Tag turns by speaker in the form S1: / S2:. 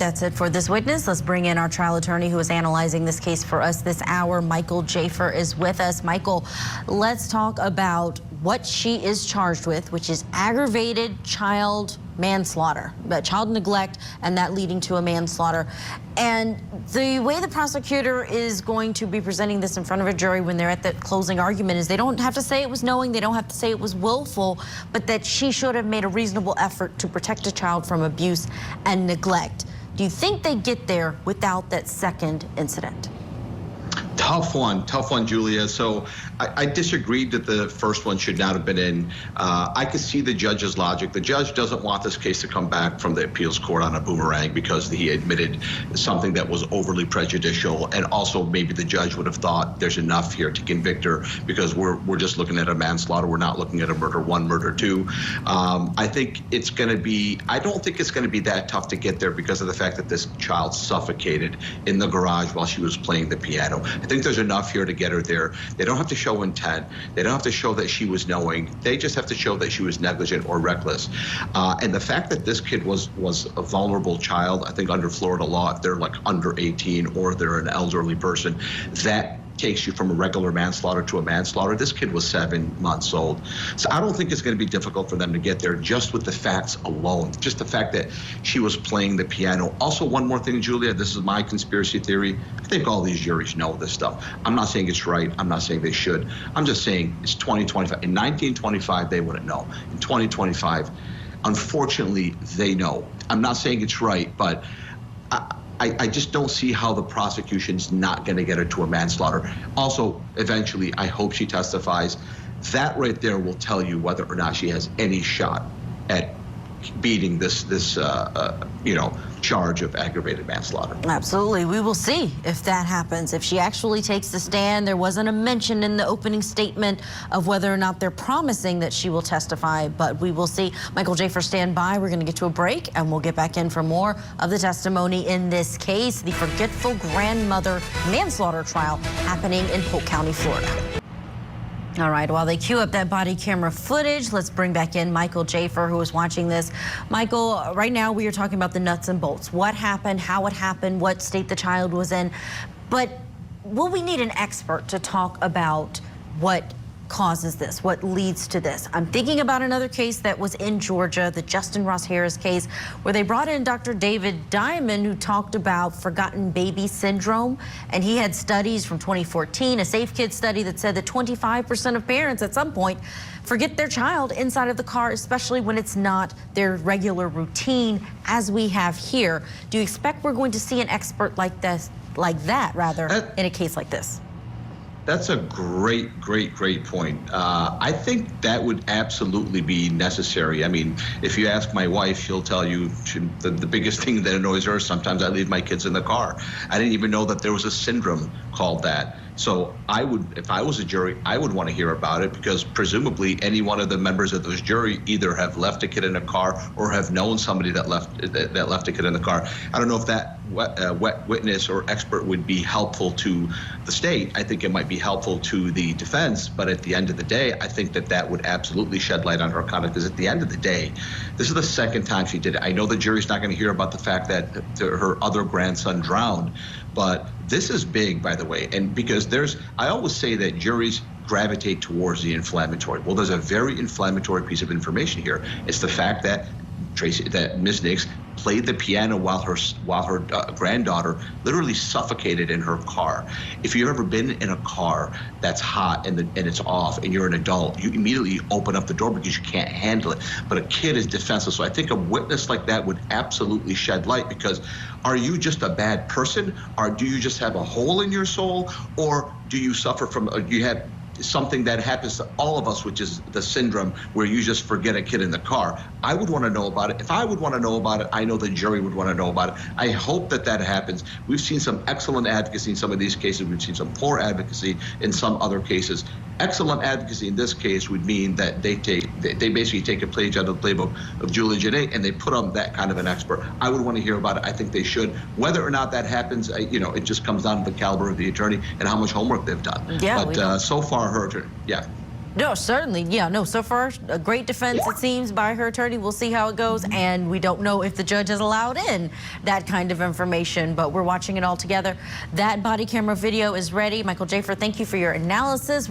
S1: That's it for this witness. Let's bring in our trial attorney who is analyzing this case for us this hour. Michael Jaafar is with us. Michael, let's talk about what she is charged with, which is aggravated child manslaughter, child neglect, and that leading to a manslaughter. And the way the prosecutor is going to be presenting this in front of a jury when they're at the closing argument is they don't have to say it was knowing, they don't have to say it was willful, but that she should have made a reasonable effort to protect a child from abuse and neglect. Do you think they get there without that second incident?
S2: Tough one, Julia. So I disagreed that the first one should not have been in. I could see the judge's logic. The judge doesn't want this case to come back from the appeals court on a boomerang because he admitted something that was overly prejudicial. And also maybe the judge would have thought there's enough here to convict her because we're just looking at a manslaughter. We're not looking at a murder one, murder two. I think it's going to be, I don't think it's going to be that tough to get there because of the fact that this child suffocated in the garage while she was playing the piano. I think there's enough here to get her there. They don't have to show intent. They don't have to show that she was knowing. They just have to show that she was negligent or reckless. And the fact that this kid was a vulnerable child, I think under Florida law, if they're like under 18 or they're an elderly person, that takes you from a regular manslaughter to a manslaughter. This kid was 7 months old. So I don't think it's going to be difficult for them to get there just with the facts alone. Just the fact that she was playing the piano. Also, one more thing, Julia, this is my conspiracy theory. I think all these juries know this stuff. I'm not saying it's right. I'm not saying they should. I'm just saying it's 2025. In 1925, they wouldn't know. In 2025, unfortunately, they know. I'm not saying it's right, but I just don't see how the prosecution's not going to get her to a manslaughter. Also, eventually, I hope she testifies. That right there will tell you whether or not she has any shot at beating this charge of aggravated manslaughter.
S1: Absolutely. We will see if that happens. If she actually takes the stand, there wasn't a mention in the opening statement of whether or not they're promising that she will testify, but we will see. Michael Jaafar, stand by. We're going to get to a break and we'll get back in for more of the testimony in this case, the Forgetful Grandmother Manslaughter Trial happening in Polk County, Florida. All right, while they queue up that body camera footage, let's bring back in Michael Jaafar, who is watching this. Michael, right now we are talking about the nuts and bolts. What happened, how it happened, what state the child was in. But will we need an expert to talk about what causes this, what leads to this? I'm thinking about another case that was in Georgia, the Justin Ross Harris case, where they brought in Dr. David Diamond, who talked about forgotten baby syndrome. And he had studies from 2014, a Safe Kids study that said that 25% of parents at some point forget their child inside of the car, especially when it's not their regular routine, as we have here. Do you expect we're going to see an expert like this, in a case like this?
S2: That's a great point. I think that would absolutely be necessary. I mean, if you ask my wife, she'll tell you the biggest thing that annoys her is sometimes I leave my kids in the car. I didn't even know that there was a syndrome called that. So I would, if I was a jury, I would want to hear about it because presumably any one of the members of this jury either have left a kid in a car or have known somebody that left a kid in the car. I don't know if that witness or expert would be helpful to the state. I think it might be helpful to the defense, but at the end of the day, I think that would absolutely shed light on her conduct because at the end of the day, this is the second time she did it. I know the jury's not going to hear about the fact that her other grandson drowned, but this is big, by the way, and because I always say that juries gravitate towards the inflammatory. Well, there's a very inflammatory piece of information here. It's the fact that Ms. Nix played the piano while her granddaughter literally suffocated in her car. If you've ever been in a car that's hot and it's off and you're an adult, you immediately open up the door because you can't handle it. But a kid is defenseless. So I think a witness like that would absolutely shed light because are you just a bad person? Or do you just have a hole in your soul? Or do you suffer from, you have something that happens to all of us, which is the syndrome where you just forget a kid in the car? I would want to know about it. If I would want to know about it, I know the jury would want to know about it. I hope that happens. We've seen some excellent advocacy in some of these cases. We've seen some poor advocacy in some other cases. Excellent advocacy in this case would mean that they basically take a page out of the playbook of Julia Janae and they put on that kind of an expert. I would want to hear about it. I think they should. Whether or not that happens, it just comes down to the caliber of the attorney and how much homework they've done.
S1: Yeah,
S2: but so far, her attorney, yeah.
S1: No, certainly. Yeah, no, so far, a great defense, it seems, by her attorney. We'll see how it goes. And we don't know if the judge has allowed in that kind of information, but we're watching it all together. That body camera video is ready. Michael Jaafar, thank you for your analysis.